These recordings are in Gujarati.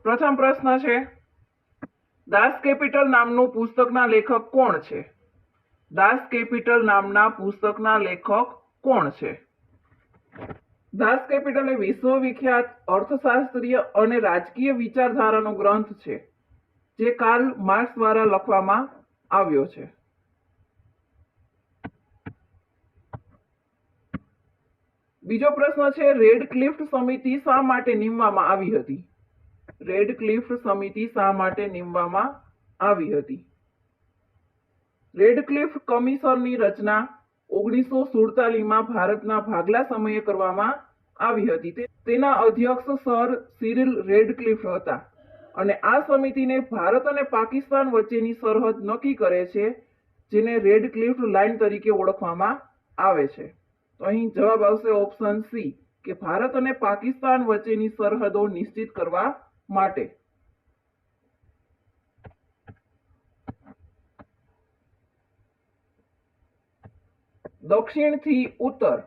પ્રથમ પ્રશ્ન છે, દાસ કેપિટલ નામનું પુસ્તકના લેખક કોણ છે? દાસ કેપિટલ નામના પુસ્તકના લેખક કોણ છે? દાસ કેપિટલ એ વિશ્વવિખ્યાત અર્થશાસ્ત્રીય અને રાજકીય વિચારધારાનો ગ્રંથ છે જે કાર્લ માર્ક્સ દ્વારા લખવામાં આવ્યો છે. બીજો પ્રશ્ન છે, રેડક્લિફ સમિતિ શા માટે નીમવામાં આવી હતી? રેડક્લિફ સમિતિ શા માટે નીમવામાં આવી હતી? રેડક્લિફ કમિશનની રચના 1947માં ભારતના ભાગલા સમયે કરવામાં આવી હતી. તેના અધ્યક્ષ સર સિરિલ રેડક્લિફ હતા અને આ સમિતિને ભારત અને પાકિસ્તાન વચ્ચેની સરહદ નક્કી કરે છે, જેને રેડક્લિફ લાઇન તરીકે ઓળખવામાં આવે છે. તો અહીં જવાબ આવશે ઓપ્શન સી કે ભારત અને પાકિસ્તાન વચ્ચેની સરહદો નિશ્ચિત કરવા માટે. દક્ષિણથી ઉત્તર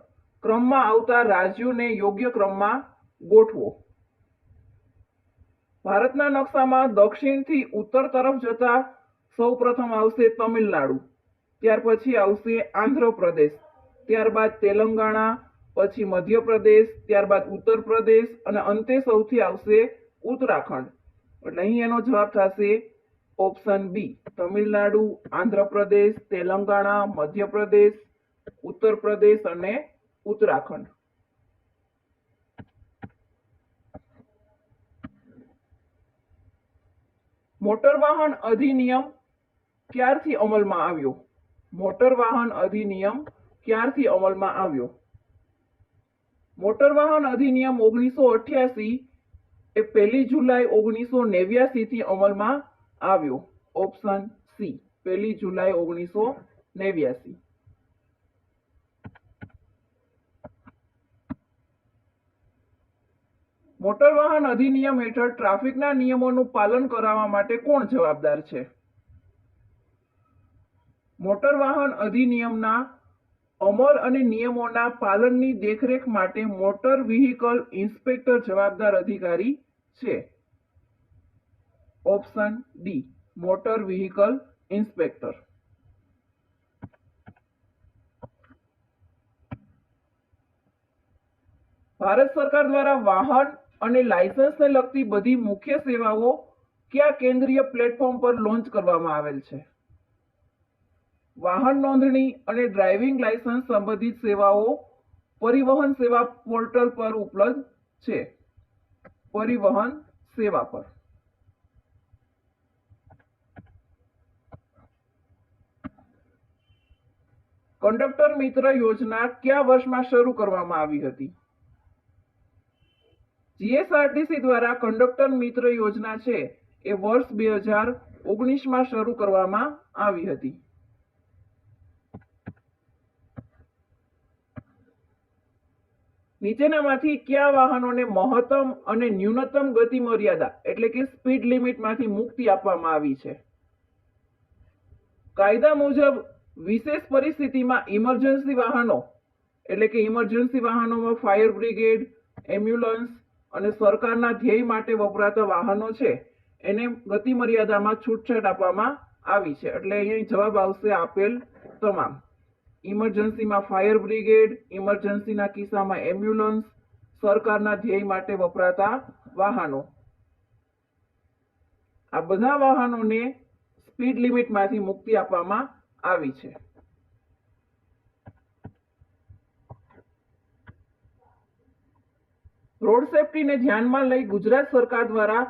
ક્રમમાં આવતા રાજ્યોને યોગ્ય ક્રમમાં ગોઠવો. ભારતના નકશામાં દક્ષિણથી ઉત્તર તરફ જતા સૌપ્રથમ આવશે તમિલનાડુ, ત્યાર પછી આવશે આંધ્રપ્રદેશ, ત્યારબાદ તેલંગાણા, પછી મધ્યપ્રદેશ, ત્યારબાદ ઉત્તર પ્રદેશ અને અંતે સૌથી આવશે ઉત્તરાખંડ. એટલે અહીં એનો જવાબ થશે ઓપ્શન બી, તમિલનાડુ, આંધ્રપ્રદેશ, તેલંગાણા, મધ્યપ્રદેશ, ઉત્તર પ્રદેશ અને ઉત્તરાખંડ. મોટર વાહન અધિનિયમ ક્યારથી અમલમાં આવ્યો? મોટર વાહન અધિનિયમ ક્યારથી અમલમાં આવ્યો? મોટર વાહન અધિનિયમ 1988 એ 1 જુલાઈ 1989 થી અમલમાં આવ્યો. ઓપ્શન સી, 1 જુલાઈ 1989. મોટર વાહન અધિનિયમ હેઠળ ટ્રાફિકના નિયમોનું પાલન કરાવવા માટે કોણ જવાબદાર છે? મોટર વાહન અધિનિયમના અમલ અને નિયમોના પાલનની દેખરેખ માટે મોટર વ્હીકલ ઇન્સ્પેક્ટર જવાબદાર અધિકારી છે. Option D, motor vehicle inspector. Bharat સરકાર દ્વારા વાહન અને લાયસન્સને લગતી બધી મુખ્ય સેવાઓ કયા કેન્દ્રીય પ્લેટફોર્મ પર લોન્ચ કરવામાં આવેલ છે? વાહન નોંધણી અને ડ્રાઇવિંગ લાયસન્સ સંબંધિત સેવાઓ પરિવહન સેવા પોર્ટલ પર ઉપલબ્ધ છે. પરિવહન સેવા પર. કંડક્ટર મિત્ર યોજના કયા વર્ષમાં શરૂ કરવામાં આવી હતી? જીએસઆરટીસી દ્વારા કંડક્ટર મિત્ર યોજના છે એ વર્ષ 2019માં શરૂ કરવામાં આવી હતી. નીચેનામાંથી કયા વાહનોને મહત્તમ અને ન્યૂનતમ ગતિ મર્યાદા એટલે કે સ્પીડ લિમિટમાંથી મુક્તિ આપવામાં આવી છે? કાયદા મુજબ વિશેષ પરિસ્થિતિમાં ઇમરજન્સી વાહનો એટલે કે ઇમરજન્સી વાહનોમાં ફાયર બ્રિગેડ, એમ્બ્યુલન્સ અને સરકારના ધ્યેય માટે વપરાતા વાહનો છે એને ગતિ મર્યાદામાં છૂટછાટ આપવામાં આવી છે. એટલે અહીંયા જવાબ આવશે આપેલ તમામ. ઇમરજન્સીમાં ફાયર બ્રિગેડ, ઇમરજન્સીના કિસ્સામાં એમ્બ્યુલન્સ, સરકારના ધ્યેય માટે વપરાતા વાહનો. આ બધા વાહનોને સ્પીડ લિમિટમાંથી મુક્તિ આપવામાં આવી છે. રોડ સેફટીને ધ્યાનમાં લઈ ગુજરાત સરકાર દ્વારા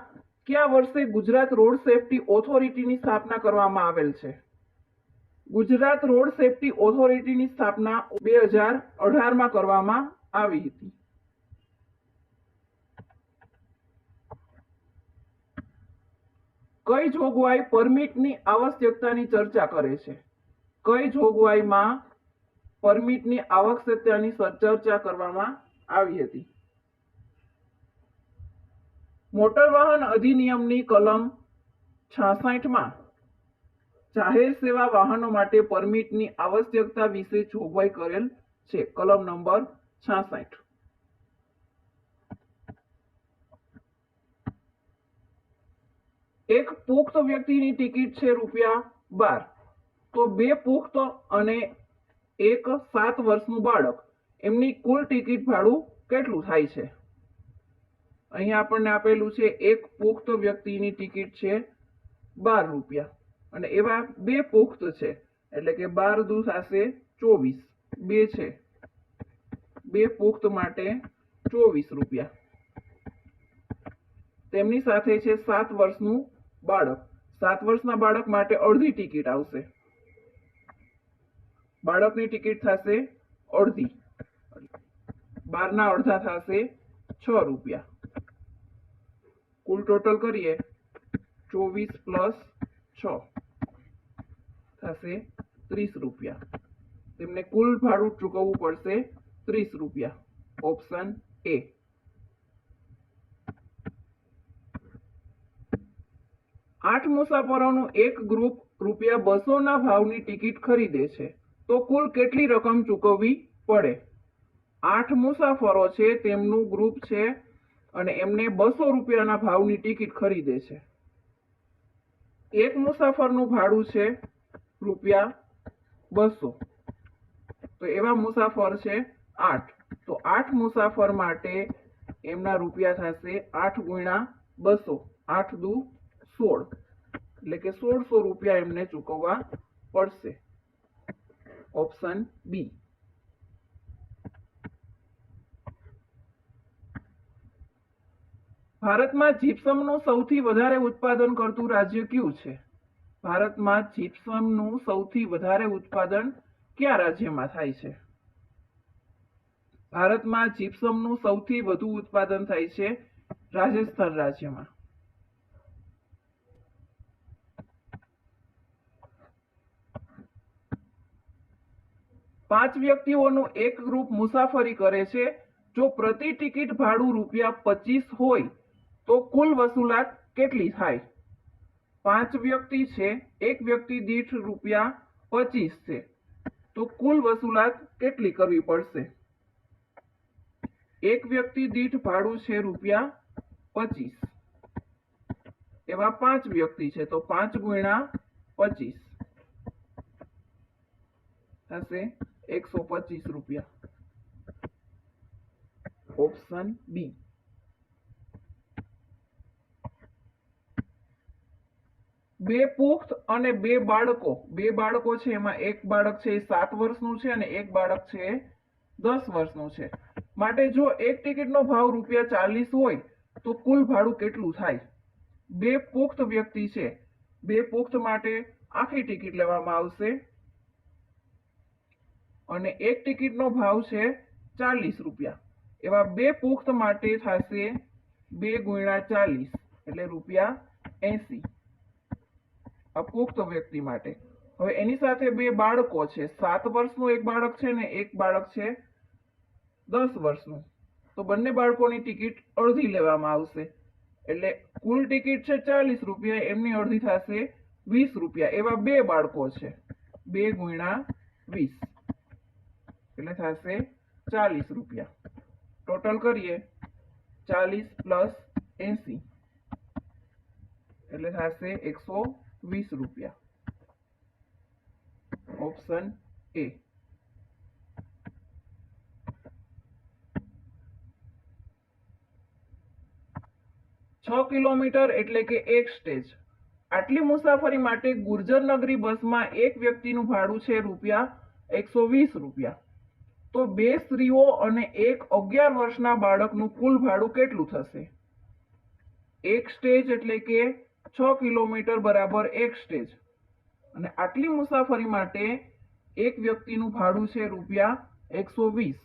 કયા વર્ષે ગુજરાત રોડ સેફટી ઓથોરિટીની સ્થાપના કરવામાં આવેલ છે? ગુજરાત રોડ સેફટી ઓથોરિટીની સ્થાપના 2018માં કરવામાં આવી હતી. કઈ જોગવાઈ પરમિટની આવશ્યકતાની ચર્ચા કરે છે? કઈ જોગવાઈમાં પરમિટની આવશ્યકતાની ચર્ચા કરવામાં આવી હતી? મોટર વાહન અધિનિયમની કલમ 66માં જાહેર સેવા વાહનો માટે પરમિટની આવશ્યકતા વિશે જોગવાઈ કરેલ છે. કલમ નંબર 66. એક પુખ્ત વ્યક્તિની ટિકિટ છે ₹12, તો 2 પુખ્ત અને એક 7 વર્ષનું બાળક એમની કુલ ટિકિટ ભાડું કેટલું થાય છે? અહીંયા આપણને આપેલું છે એક પુખ્ત વ્યક્તિની ટિકિટ છે ₹12 અને એવા 2 પુખ્ત છે એટલે કે 12 દુ થશે 24, 2 છે, 2 પુખ્ત માટે ₹24. તેમની સાથે છે 7 વર્ષનું બાળક. 7 વર્ષના બાળક માટે અડધી ટિકિટ આવશે. બાળકની ટિકિટ થશે અડધી, 12 ના અડધા થશે ₹6. કુલ ટોટલ કરીએ 24 + 6 થશે ₹30. તેમને કુલ ભાડું ચૂકવવું પડશે ₹30. Option A. 8 મુસાફરોનું એક ગ્રુપ ₹200 ના ભાવની ટિકિટ ખરીદે છે, તો કુલ કેટલી રકમ ચૂકવવી પડે? 8 મુસાફરો છે, તેમનું ગ્રુપ છે અને એમને ₹200 ના ભાવની ટિકિટ ખરીદે છે. એક મુસાફરનું ભાડું છે ₹200, તો એવા મુસાફર છે 8, તો 8 મુસાફર માટે એમના રૂપિયા થશે 8 × 200, 8 દુ 16, એટલે કે ₹1600 એમને ચૂકવવા પડશે. Option B. ભારતમાં જીપ્સમનું સૌથી વધારે ઉત્પાદન કરતું રાજ્ય કયું છે? ભારતમાં જીપ્સમનું સૌથી વધારે ઉત્પાદન કયા રાજ્યમાં થાય છે? ભારતમાં જીપ્સમનું સૌથી વધુ ઉત્પાદન થાય છે રાજસ્થાન રાજ્યમાં. પાંચ વ્યક્તિઓનું એક ગ્રુપ મુસાફરી કરે છે. જો પ્રતિ ટિકિટ ભાડું ₹25 હોય તો કુલ વસૂલાત કેટલી થાય? 5 વ્યક્તિ છે, એક વ્યક્તિ દીઠ ₹25 છે, તો કુલ વસૂલાત કેટલી કરવી પડશે? એક વ્યક્તિ દીઠ ભાડું છે ₹25, એવા 5 વ્યક્તિ છે, તો 5 × 25 થશે ₹125. Option B. બે પુખ્ત અને બે બાળકો છે, એમાં એક બાળક છે એ 7 વર્ષનું છે અને એક બાળક છે એ 10 વર્ષનું છે. માટે જો એક ટિકિટનો ભાવ ₹40 હોય તો કુલ ભાડું કેટલું થાય? બે પુખ્ત વ્યક્તિ છે, બે પુખ્ત માટે આખી ટિકિટ લેવામાં આવશે અને એક ટિકિટનો ભાવ છે ₹40. એવા બે પુખ્ત માટે થશે 2 × 40 એટલે ₹80 અપુખ્ત વ્યક્તિ માટે. હવે એની સાથે બે બાળકો છે, 7 વર્ષનું એક બાળક છે ને એક બાળક છે 10 વર્ષનું, તો બંને બાળકોની ટિકિટ અડધી લેવામાં આવશે એટલે કુલ ટિકિટ છે ₹40, એમની અડધી થશે ₹20. એવા બે બાળકો છે, 2 × 20 એટલે થશે ₹40. ટોટલ કરીએ 40 + 80 એટલે થશે ₹120. Option A. કિલોમીટર એટલે કે એક સ્ટેજ. આટલી મુસાફરી માટે ગુર્જર નગરી બસમાં એક વ્યક્તિનું ભાડું છે ₹120. તો બે સ્ત્રીઓ અને એક 11 વર્ષના બાળકનું કુલ ભાડું કેટલું થશે? એક સ્ટેજ એટલે કે 6 કિલોમીટર બરાબર એક સ્ટેજ અને આટલી મુસાફરી માટે એક વ્યક્તિનું ભાડું છે ₹120.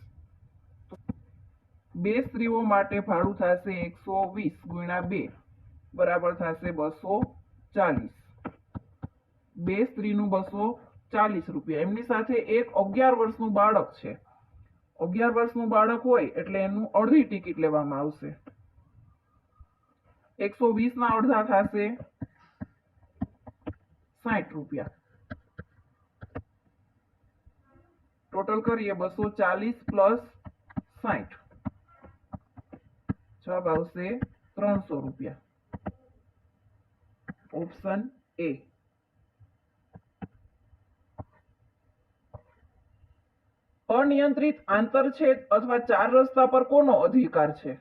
બે સ્ત્રીઓ માટે ભાડું થશે 120 × 2 બરાબર થશે ₹240. બે સ્ત્રીનું ₹240. એમની સાથે એક 11 વર્ષનું બાળક છે. 11 વર્ષનું બાળક હોય એટલે એનું અડધી ટિકિટ લેવામાં આવશે. 120 ના અડધા થશે ₹60. ટોટલ કરીએ 240 + 60 જવાબ આવશે ₹300. Option A. અનિયંત્રિત આંતરછેદ અથવા ચાર રસ્તા પર કોનો અધિકાર છે?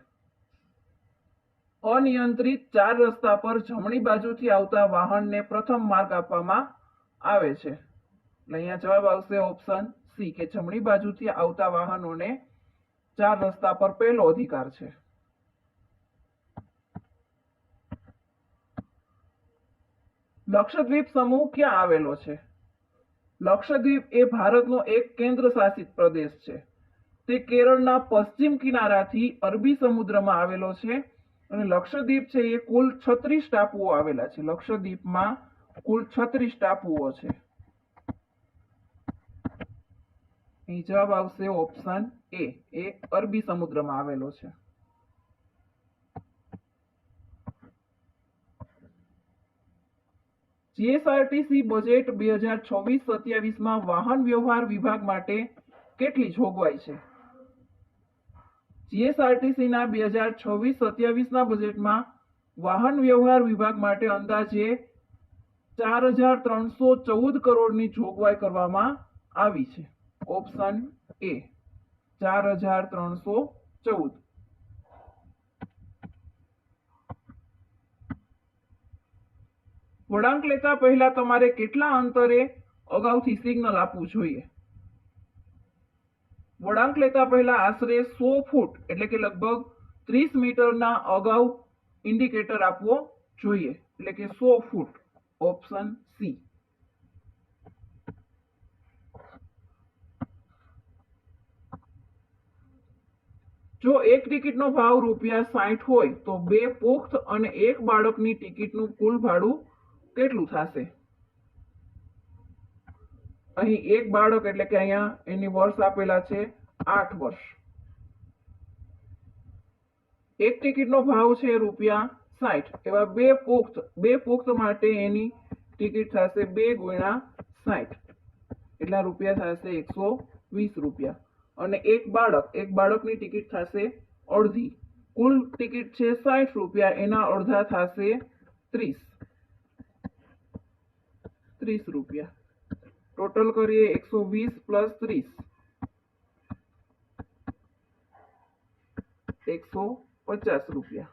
અનિયંત્રિત ચાર રસ્તા પર જમણી બાજુથી આવતા વાહનને પ્રથમ માર્ગ આપવામાં આવે છે. એટલે અહીંયા જવાબ આવશે ઓપ્શન સી કે જમણી બાજુથી આવતા વાહનોને ચાર રસ્તા પર પહેલો અધિકાર છે. લક્ષદ્વીપ સમૂહ ક્યાં આવેલો છે? લક્ષદ્વીપ એ ભારતનો એક કેન્દ્ર શાસિત પ્રદેશ છે. તે કેરળના પશ્ચિમ કિનારાથી અરબી સમુદ્રમાં આવેલો છે અને લક્ષદ્વીપ છે એ કુલ 36 ટાપુઓ આવેલા છે. લક્ષદ્વીપમાં કુલ 36 ટાપુઓ છે. અહીં જવાબ આવશે ઓપ્શન એ અરબી સમુદ્રમાં આવેલો છે. જીએસઆરટીસી બજેટ 2026-27 માં વાહન વ્યવહાર વિભાગ માટે કેટલી જોગવાઈ છે? જીએસઆરટીસી ના 2026-27 ના બજેટમાં વાહન વ્યવહાર વિભાગ માટે અંદાજે 4,314 કરોડની જોગવાઈ કરવામાં આવી છે. Option A 4,314. વળાંક લેતા પહેલા તમારે કેટલા અંતરે અગાઉથી સિગ્નલ આપવું જોઈએ? વળાંક લેતા પહેલા આશરે 100 ફૂટ એટલે કે લગભગ 30 મીટરના અગાઉ ઇન્ડિકેટર આપવો જોઈએ, એટલે કે 100 ફૂટ. Option C. જો એક ટિકિટનો ભાવ ₹60 હોય તો 2 પુખ્ત અને 1 બાળકની ટિકિટનું કુલ ભાડું કેટલું થશે? અહીં 1 બાળક એટલે કે અહીંયા એની વર્ષ આપેલા છે 8 વર્ષ. એક ટિકિટનો ભાવ છે ₹60. એવા 2 પુખ્ત માટે એની ટિકિટ થશે 2 × 60 એટલા રૂપિયા થશે ₹120. અને એક બાળકની ટિકિટ થશે અડધી. કુલ ટિકિટ છે ₹60, એના અડધા થશે 30 રૂપિયા. ટોટલ કરીએ 120 + 30 ₹150.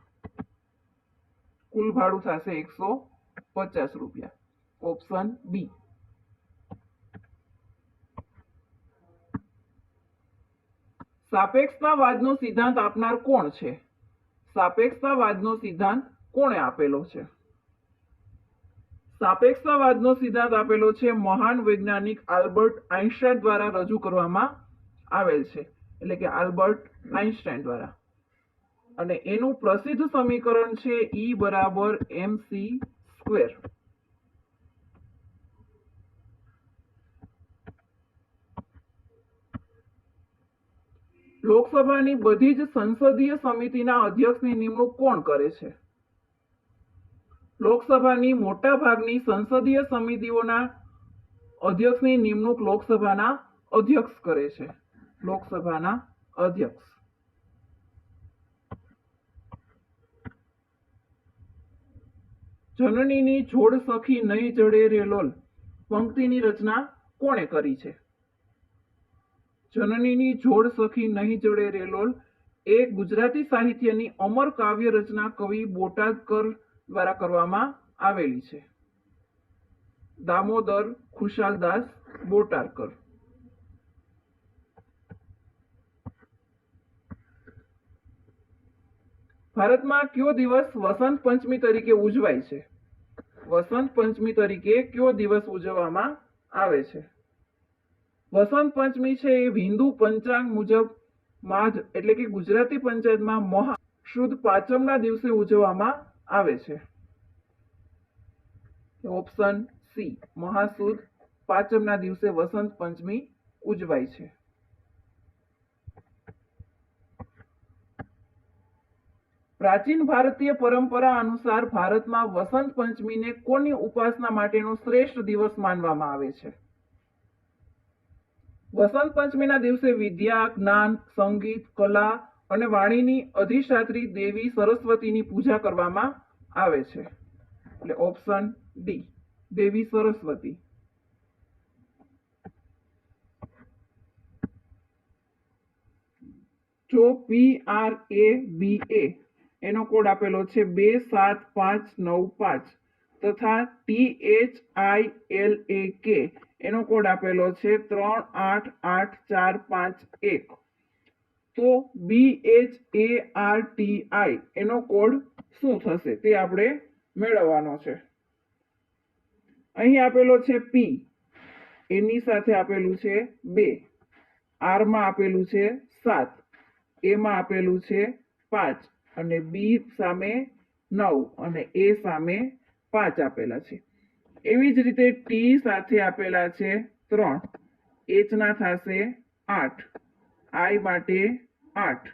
કુલ ભાડું થશે ₹150. Option B. સાપેક્ષતાવાદનો સિદ્ધાંત આપનાર કોણ છે? સાપેક્ષતાવાદનો સિદ્ધાંત કોણે આપેલો છે? સાપેક્ષતાવાદનો સિદ્ધાંત આપેલો છે મહાન વૈજ્ઞાનિક આલ્બર્ટ આઇન્સ્ટાઈન દ્વારા રજૂ કરવામાં આવેલ છે, એટલે કે આલ્બર્ટ આઇન્સ્ટાઈન દ્વારા. અને એનું પ્રસિદ્ધ સમીકરણ છે E = mc². લોકસભાની બધી જ સંસદીય સમિતિના અધ્યક્ષની નિમણૂક કોણ કરે છે? લોકસભાની મોટા ભાગની સંસદીય સમિતિઓના અધ્યક્ષની નિમણૂક લોકસભાના અધ્યક્ષ કરે છે. લોકસભાના અધ્યક્ષ. જનનીની જોડ સખી નહીં જડે રે લોલ પંક્તિની રચના કોણે કરી છે? જનનીની જોડ સખી નહીં જડે રે લોલ એ ગુજરાતી સાહિત્યની અમર કાવ્ય રચના કવિ બોટાદકર દ્વારા કરવામાં આવેલી છે. દામોદર ખુશાલદાસ બોટાદકર. ભારતમાં કયો દિવસ વસંત પંચમી તરીકે ઉજવાય છે? વસંત પંચમી તરીકે કયો દિવસ ઉજવવામાં આવે છે? વસંત પંચમી છે એ હિન્દુ પંચાંગ મુજબ માઘ એટલે કે ગુજરાતી પંચાયતમાં મહા શુદ્ધ પાંચમના દિવસે ઉજવવામાં આવે છે. ઓપ્શન સી મહાસુદ પાંચમના દિવસે વસંત પંચમી ઉજવાય છે. પ્રાચીન ભારતીય પરંપરા અનુસાર ભારતમાં વસંત પંચમીને કોની ઉપાસના માટેનો શ્રેષ્ઠ દિવસ માનવામાં આવે છે? વસંત પંચમીના દિવસે વિદ્યા, જ્ઞાન, સંગીત, કલા અને વાણીની અધિષ્ઠાત્રી દેવી સરસ્વતીની પૂજા કરવામાં આવે છે. એટલે ઓપ્શન ડી દેવી સરસ્વતી. જો PRABA એનો કોડ આપેલો છે 27595 તથા THILAK એનો કોડ આપેલો છે 388451, તો BHARTI એનો કોડ શું થશે તે આપણે મેળવવાનો છે. અહીં આપેલો છે P, એની સાથે આપેલું છે 2, R માં આપેલું છે 7, A માં આપેલું છે 5 અને B સામે 9 અને A સામે 5 આપેલા છે. એવી જ રીતે T સાથે આપેલા છે 3, H ના થશે 8, I માટે 8,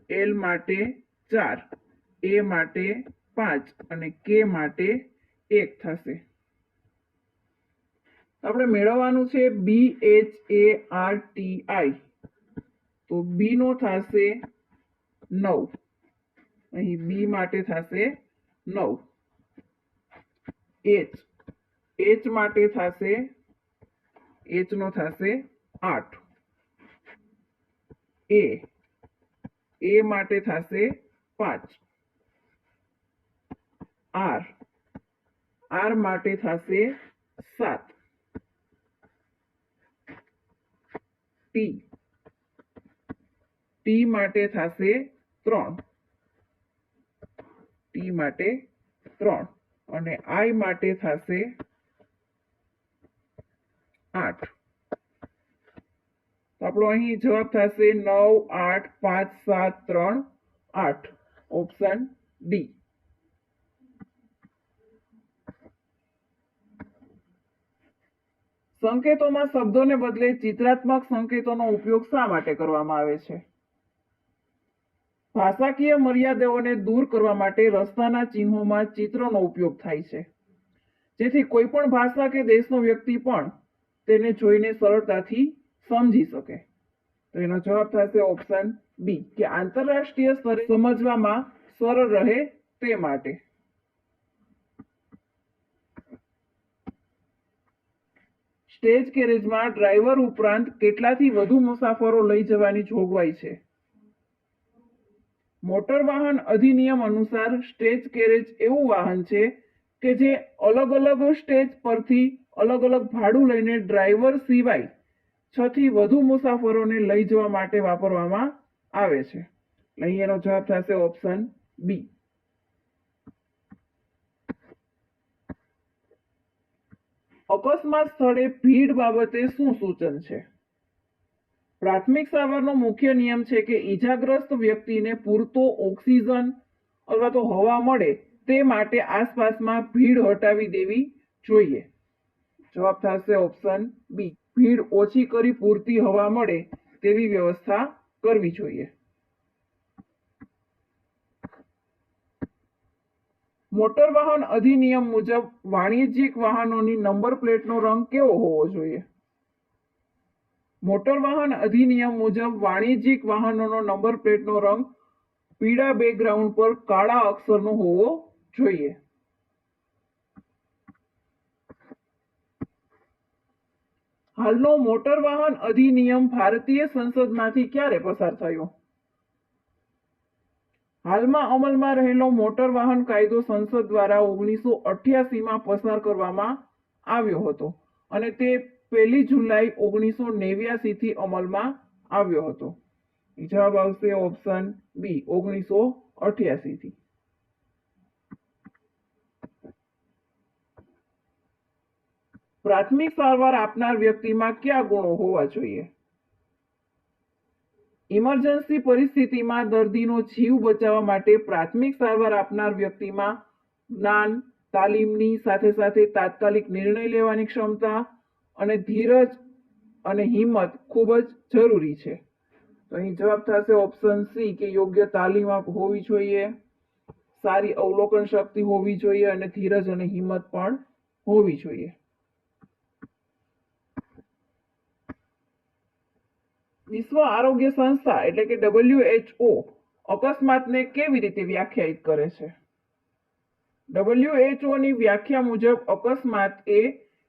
L માટે 4, A માટે 5 અને K માટે 1 થશે. આપણે મેળવવાનું છે BHARTI, તો B નો થશે 9, અહીં B માટે થશે 9, H માટે થશે, H નો થશે 8, A માટે થશે 5, R માટે થશે 7, T માટે થશે 3, અને I માટે થશે 8. આપણો અહીં જવાબ થશે 9, 8, 5, 7, 3, 8, ઓપ્શન ડી. સંકેતોમાં શબ્દોને બદલે ચિત્રાત્મક સંકેતોનો ઉપયોગ શા માટે કરવામાં આવે છે? ભાષાકીય મર્યાદાઓને દૂર કરવા માટે રસ્તાના ચિહ્નોમાં ચિત્રનો ઉપયોગ થાય છે, જેથી કોઈ પણ ભાષા કે દેશનો વ્યક્તિ પણ તેને જોઈને સરળતાથી સમજી શકે. તો એનો જવાબ થશે ઓપ્શન બી કે આંતરરાષ્ટ્રીય સ્તરે સમજવામાં સરળ રહે તે માટે. સ્ટેજ કેરેજમાં ડ્રાઈવર ઉપરાંત કેટલાથી વધુ મુસાફરો લઈ જવાની જોગવાઈ છે? મોટર વાહન અધિનિયમ અનુસાર સ્ટેજ કેરેજ એવું વાહન છે કે જે અલગ અલગ સ્ટેજ પરથી અલગ અલગ ભાડું લઈને ડ્રાઈવર સિવાય 6 થી વધુ મુસાફરોને લઈ જવા માટે વાપરવામાં આવે છે. અહીં એનો જવાબ થશે ઓપ્શન બી. અકસ્માત સ્થળે ભીડ બાબતે શું સૂચન છે? પ્રાથમિક સારવારનો મુખ્ય નિયમ છે કે ઈજાગ્રસ્ત વ્યક્તિને પૂરતો ઓક્સિજન અથવા તો હવા મળે તે માટે આસપાસમાં ભીડ હટાવી દેવી જોઈએ. જવાબ થશે ઓપ્શન બી. ભીડ ઓછી કરી પૂરતી હવા મળે તેવી વ્યવસ્થા કરવી જોઈએ. મોટર વાહન અધિનિયમ મુજબ વાણિજ્યિક વાહનોની નંબર પ્લેટનો રંગ કેવો હોવો જોઈએ? મોટર વાહન અધિનિયમ મુજબ વાણિજ્યિક વાહનોનો નંબર પ્લેટનો રંગ પીળા બેકગ્રાઉન્ડ પર કાળા અક્ષરનો હોવો જોઈએ. હાલનો મોટર વાહન અધિનિયમ ભારતીય સંસદમાંથી ક્યારે પસાર થયો? હાલમાં અમલમાં રહેલો મોટર વાહન કાયદો સંસદ દ્વારા 1988માં પસાર કરવામાં આવ્યો હતો અને તે 1 જુલાઈ 1989 થી અમલમાં આવ્યો હતો. જવાબ આવશે ઓપ્શન બી 1988 થી. પ્રાથમિક સારવાર આપનાર વ્યક્તિમાં કયા ગુણો હોવા જોઈએ? ઇમરજન્સી પરિસ્થિતિમાં દર્દીનો જીવ બચાવવા માટે પ્રાથમિક સારવાર આપનાર વ્યક્તિમાં જ્ઞાન, તાલીમની સાથે સાથે તાત્કાલિક નિર્ણય લેવાની ક્ષમતા અને ધીરજ અને હિંમત ખૂબ જ જરૂરી છે. તો અહીં જવાબ થશે ઓપ્શન સી કે યોગ્ય તાલીમ હોવી જોઈએ, સારી અવલોકન શક્તિ હોવી જોઈએ અને ધીરજ અને હિંમત પણ હોવી જોઈએ. વિશ્વ આરોગ્ય સંસ્થા એટલે કે WHO અકસ્માતને કેવી રીતે વ્યાખ્યાયિત કરે છે? WHO ની વ્યાખ્યા મુજબ અકસ્માત એ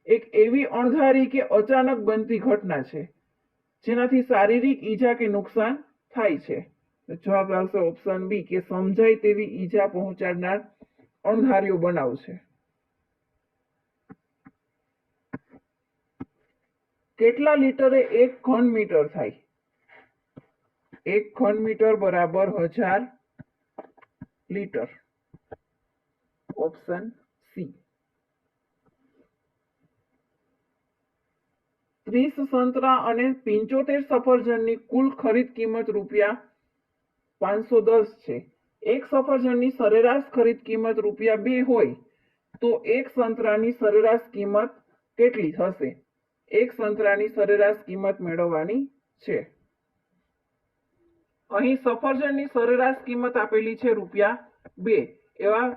એક એવી અણધારી કે અચાનક બનતી ઘટના છે જેનાથી શારીરિક ઈજા કે નુકસાન થાય છે. જવાબ આવશે ઓપ્શન બી કે સમજાય તેવી ઈજા પહોંચાડનાર અણધાર્યો બનાવ છે. કેટલા લીટરે 1 ઘન મીટર થાય? 1 ઘન મીટર બરાબર 1000 લીટર. Option C. 30 સંતરા અને 75 સફરજનની કુલ ખરીદ કિંમત રૂપિયા 510 છે. એક સફરજનની સરેરાશ ખરીદ કિંમત રૂપિયા 2 હોય તો એક સંતરાની સરેરાશ કિંમત કેટલી થશે? એક સંતરાની સરેરાશ કિંમત મેળવવાની છે. અહીં સફરજનની સરેરાશ કિંમત આપેલી છે રૂપિયા 2. એવા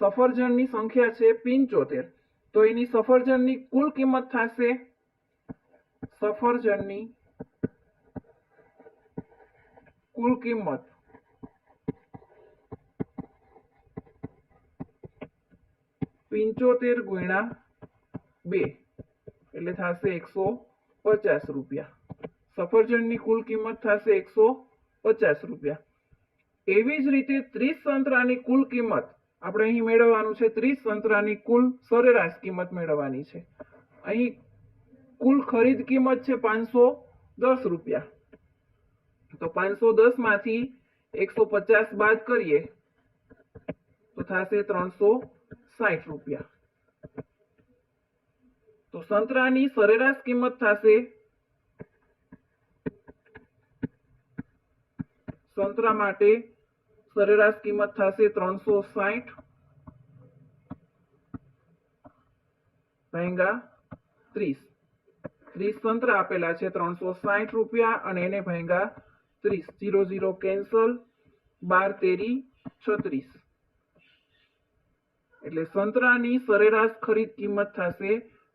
સફરજનની સંખ્યા છે 75, તો એની સફરજનની કુલ કિંમત થશે સફરજનની કુલ કિંમત 75 ગુણ્યા 2 એટલે થશે 150 રૂપિયા. સફરજનની કુલ કિંમત થશે 150 રૂપિયા. એવી જ રીતે 30 સંતરાની કુલ કિંમત આપણે અહીં મેળવવાનું છે. 30 સંતરાની કુલ સરેરાશ કિંમત મેળવવાની છે. અહીં કુલ ખરીદ કિંમત છે 510 રૂપિયા. તો 510 માંથી 150 બાદ કરીએ તો થશે 360 રૂપિયા. તો સંતરાની સરેરાશ કિંમત થશે, સંતરા માટે સરેરાશ કિંમત થશે 360 ભાગ્યા 30. 30 સંતરા આપેલા છે 360 રૂપિયા અને એને ભાગ્યા 30. 0 0 કેન્સલ, 12 તેરી 36. એટલે સંતરાની સરેરાશ ખરીદ કિંમત થશે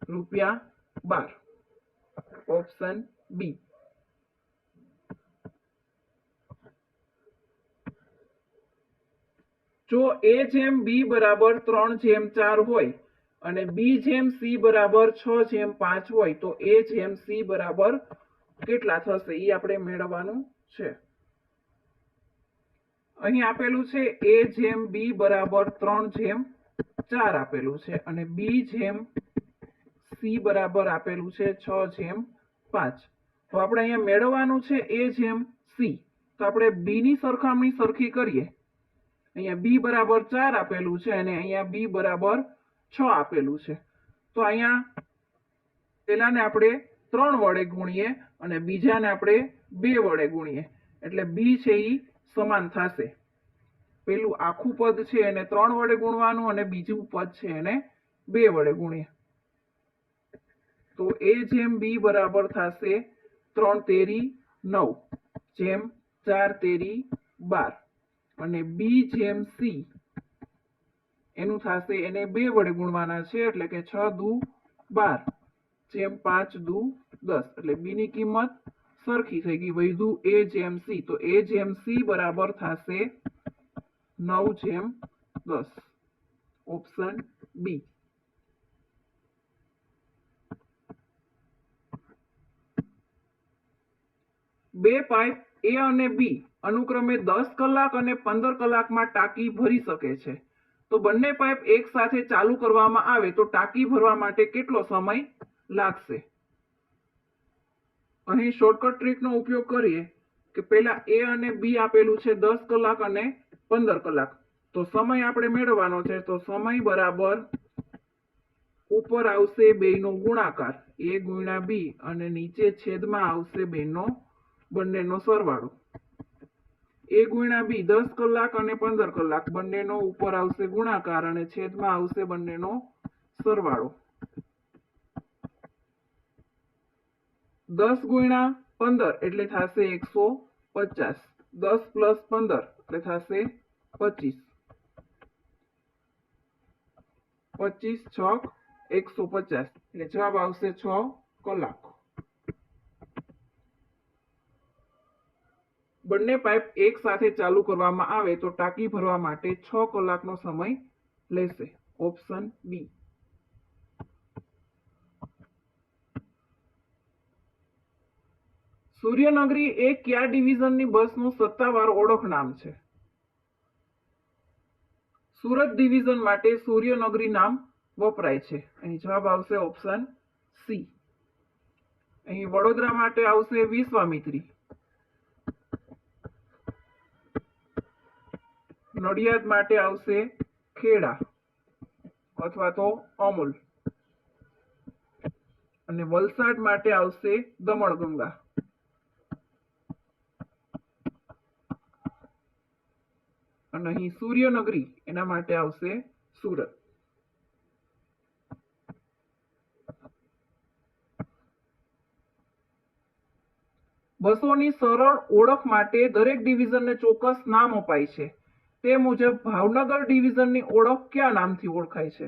રૂપિયા 12. Option B. જો A/B બરાબર 3/4 હોય અને B/C બરાબર 6/5 હોય તો A/C બરાબર કેટલા થશે એ આપણે મેળવવાનું છે. અહીં આપેલું છે A/B બરાબર 3/4 આપેલું છે અને B/C બરાબર આપેલું છે 6/5. તો આપણે અહીંયા મેળવવાનું છે A/C. તો આપણે B ની સરખામણી સરખી કરીએ. અહીંયા B બરાબર 4 આપેલું છે અને અહીંયા B બરાબર 6 આપેલું છે. તો અહીંયા પેલાને આપણે 3 વડે ગુણીએ અને બીજાને આપણે 2 વડે ગુણીએ એટલે B છે એ સમાન થશે. પેલું આખું પદ છે એને 3 વડે ગુણવાનું અને બીજું પદ છે એને 2 વડે ગુણીએ. તો A/B બરાબર થશે 3 તેરી 9 જેમ 4 તેરી 12 અને B/C એનું થશે એને 2 વડે ગુણવાના છે એટલે કે 6 દુ 12 જેમ 5 દુ 10 એટલે B ની કિંમત સરખી થઈ ગઈ. વધ્યું A/C. તો A/C બરાબર થશે 9/10. Option B. બે પાઇપ A અને B અનુક્રમે 10 કલાક અને 15 કલાકમાં ટાંકી ભરી શકે છે. તો બંને પાઇપ એક સાથે ચાલુ કરવામાં આવે તો ટાંકી ભરવા માટે કેટલો સમય લાગશે? અહીં શોર્ટકટ ટ્રીકનો ઉપયોગ કરીએ કે પહેલા A અને B આપેલું છે 10 કલાક અને 15 કલાક. તો સમય આપણે મેળવવાનો છે. તો સમય બરાબર ઉપર આવશે બેયનો ગુણાકાર A ગુણ્યા B અને નીચે છેદમાં આવશે બંનેનો સરવાળો. A ગુણ્યા B 10 કલાક અને 15 કલાક બંનેનો ઉપર આવશે ગુણાકાર અને છેદમાં આવશે બંનેનો સરવાળો. 10 ગુણ્યા 15 એટલે થશે 150. 10 પ્લસ 15 એટલે થશે 25. 25 6 150 એટલે જવાબ આવશે 6 કલાક. બંને પાઇપ એક સાથે ચાલુ કરવામાં આવે તો ટાંકી ભરવા માટે 6 કલાકનો સમય લેશે. Option B. સૂર્યનગરી એ કયા ડિવિઝનની બસનું સત્તાવાર ઓળખ નામ છે? સુરત ડિવિઝન માટે સૂર્યનગરી નામ વપરાય છે. અહીં જવાબ આવશે ઓપ્શન સી. અહીં વડોદરા માટે આવશે વિશ્વામિત્રી. નડિયાદ માટે આવશે ખેડા અથવા તો અમૂલ અને વલસાડ માટે આવશે દમણગંગા. અને અહીં સૂર્યનગરી એના માટે આવશે સુરત. બસોની સરળ ઓળખ માટે દરેક ડિવિઝનને ચોક્કસ નામ અપાય છે. તે મુજબ ભાવનગર ડિવિઝનની ઓળખ કયા નામથી ઓળખાય છે?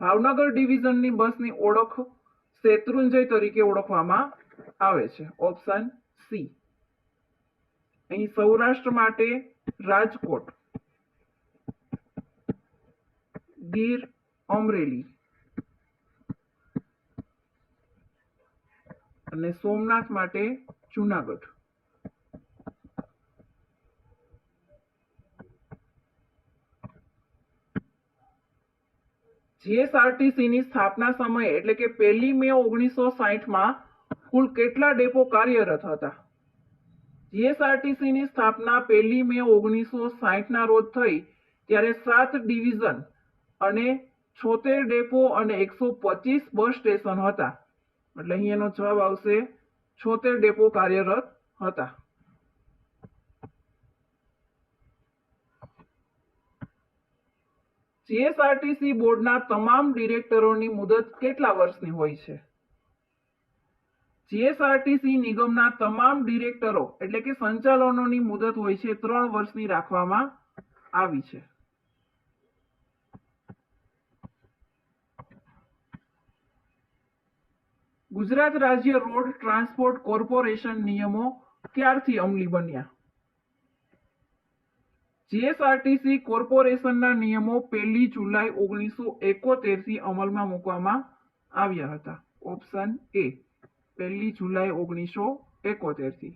ભાવનગર ડિવિઝનની બસની ઓળખ શેત્રુંજય તરીકે ઓળખવામાં આવે છે. Option C. અહીં સૌરાષ્ટ્ર માટે રાજકોટ, ગીર, અમરેલી અને સોમનાથ માટે જુનાગઢ. જીએસઆરટીસીની સ્થાપના સમયે એટલે કે 1 મે 1960માં કુલ કેટલા ડેપો કાર્યરત હતા? જીએસઆરટીસીની સ્થાપના 1 મે 1960ના રોજ થઈ ત્યારે 7 ડિવિઝન અને 76 ડેપો અને 125 બસ સ્ટેશન હતા. એટલે અહીં એનો જવાબ આવશે 76 ડેપો કાર્યરત હતા. જીએસઆરટીસી બોર્ડના તમામ ડિરેક્ટરોની મુદત કેટલા વર્ષની હોય છે? જીએસઆરટીસી નિગમના તમામ ડિરેક્ટરો એટલે કે સંચાલનોની મુદત હોય છે 3 વર્ષની રાખવામાં આવી છે. ગુજરાત રાજ્ય રોડ ટ્રાન્સપોર્ટ કોર્પોરેશન નિયમો ક્યારથી અમલી બન્યા? જીએસઆરટીસી કોર્પોરેશનના નિયમો 1 જુલાઈ 1971 થી અમલમાં મૂકવામાં આવ્યા હતા. Option A. 1 જુલાઈ 1971 થી.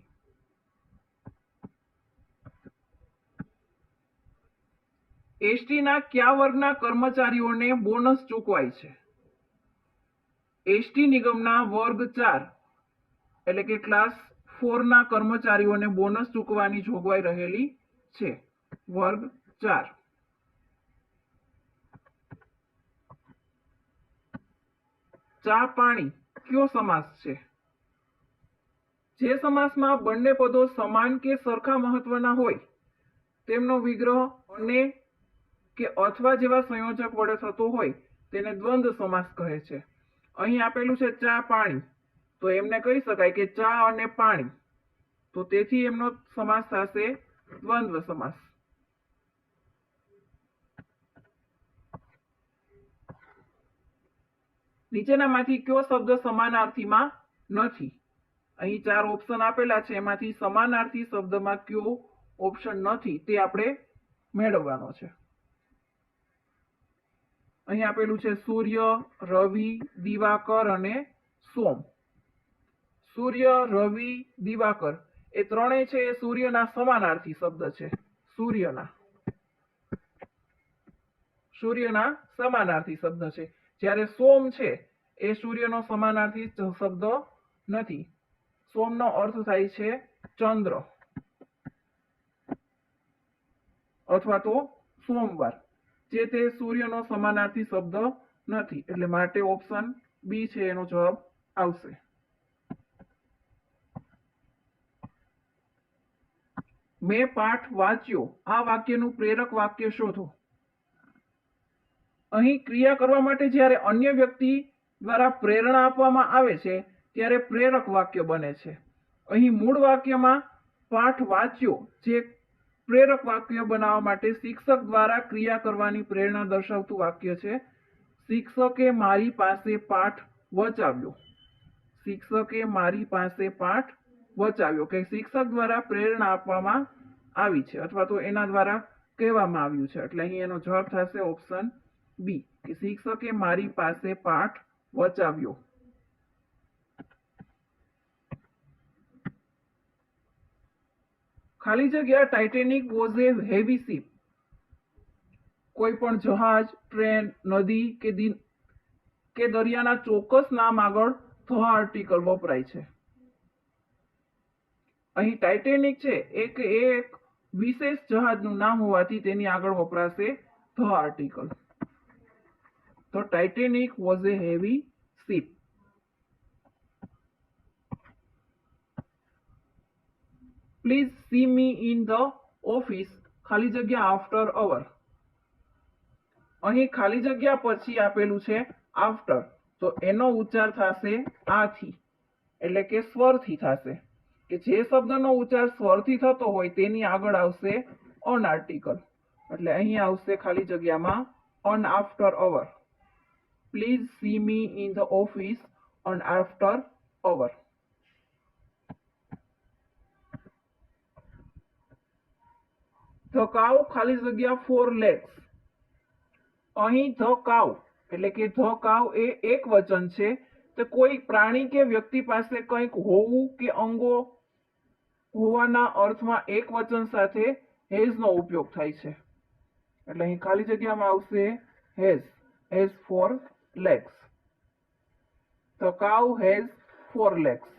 એસટીના કયા વર્ગના કર્મચારીઓને બોનસ ચૂકવાય છે? એસટી નિગમના વર્ગ 4 એટલે કે ક્લાસ 4 ના કર્મચારીઓને બોનસ ચૂકવવાની જોગવાઈ રહેલી છે. વર્ગ 4. ચા પાણી કયો સમાસ છે? જે સમાસમાં બંને પદો સમાન કે સરખા મહત્વના હોય તેમનો વિગ્રહ અને કે અથવા જેવા સંયોજક વડે થતો હોય તેને દ્વંદ્વ સમાસ કહે છે. અહીં આપેલું છે ચા પાણી, તો એમને કહી શકાય કે ચા અને પાણી, તો તેથી એમનો સમાસ થશે દ્વંદ્વ સમાસ. નીચેનામાંથી કયો શબ્દ સમાનાર્થીમાં નથી? અહીં 4 ઓપ્શન આપેલા છે, એમાંથી સમાનાર્થી શબ્દમાં કયો ઓપ્શન નથી તે આપણે મેળવવાનો છે. અહીં આપેલું છે સૂર્ય, રવિ, દિવાકર અને સોમ. સૂર્ય, રવિ, દિવાકર એ ત્રણેય છે એ સૂર્યના સમાનાર્થી શબ્દ છે. સૂર્યના સમાનાર્થી શબ્દ છે. જ્યારે સોમ છે એ સૂર્યનો સમાનાર્થી શબ્દ નથી. સોમનો અર્થ થાય છે ચંદ્ર અથવા તો સોમવાર, જે તે સૂર્યનો સમાનાર્થી શબ્દ નથી. એટલે માટે ઓપ્શન બી છે એનો જવાબ આવશે. મેં પાઠ વાંચ્યો આ વાક્યનું પ્રેરક વાક્ય શોધો. અહીં ક્રિયા કરવા માટે જ્યારે અન્ય વ્યક્તિ દ્વારા પ્રેરણા આપવામાં આવે છે ત્યારે પ્રેરક વાક્ય બને છે. અહીં મૂળ વાક્યમાં પાઠ વાંચ્યો જે પ્રેરક વાક્ય બનાવવા માટે શિક્ષક દ્વારા ક્રિયા કરવાની પ્રેરણા દર્શાવતું વાક્ય છે. શિક્ષકે મારી પાસે પાઠ વચાવ્યો. શિક્ષકે મારી પાસે પાઠ વચાવ્યો કે શિક્ષક દ્વારા પ્રેરણા આપવામાં આવી છે અથવા તો એના દ્વારા કહેવામાં આવ્યું છે. એટલે અહીં એનો જવાબ થશે ઓપ્શન બી કે શિક્ષકે મારી પાસે પાઠ વચાવ્યો. ખાલી જગ્યા Titanic was A heavy ship. કોઈ પણ જહાજ, ટ્રેન, નદી કે દરિયાના ચોક્કસ નામ આગળ ધ આર્ટિકલ વપરાય છે. અહીં ટાઇટેનિક છે એક વિશેષ જહાજનું નામ હોવાથી તેની આગળ વપરાશે ધ આર્ટિકલ. તો Titanic was A heavy ship. Please see me in the office ખાલી જગ્યા આફ્ટર અવર. અહીં ખાલી જગ્યા પછી આપેલું છે આફ્ટર, તો એનો ઉચ્ચાર થશે આથી, એટલે કે સ્વરથી થશે. કે જે શબ્દનો ઉચ્ચાર સ્વરથી થતો હોય તેની આગળ આવશે અન આર્ટિકલ. એટલે અહીં આવશે ખાલી જગ્યામાં an after hour. Please see me in the office an after hour. The cow ખાલી જગ્યા ફોર લેગ્સ. અહીં ધ કાઉ એટલે કે ધ કાઉ એ એક વચન છે. તો કોઈ પ્રાણી કે વ્યક્તિ પાસે કંઈક હોવું કે અંગો હોવાના અર્થમાં એક વચન સાથે હેઝનો ઉપયોગ થાય છે. એટલે અહીં ખાલી જગ્યામાં આવશે has four legs. The cow has 4 legs.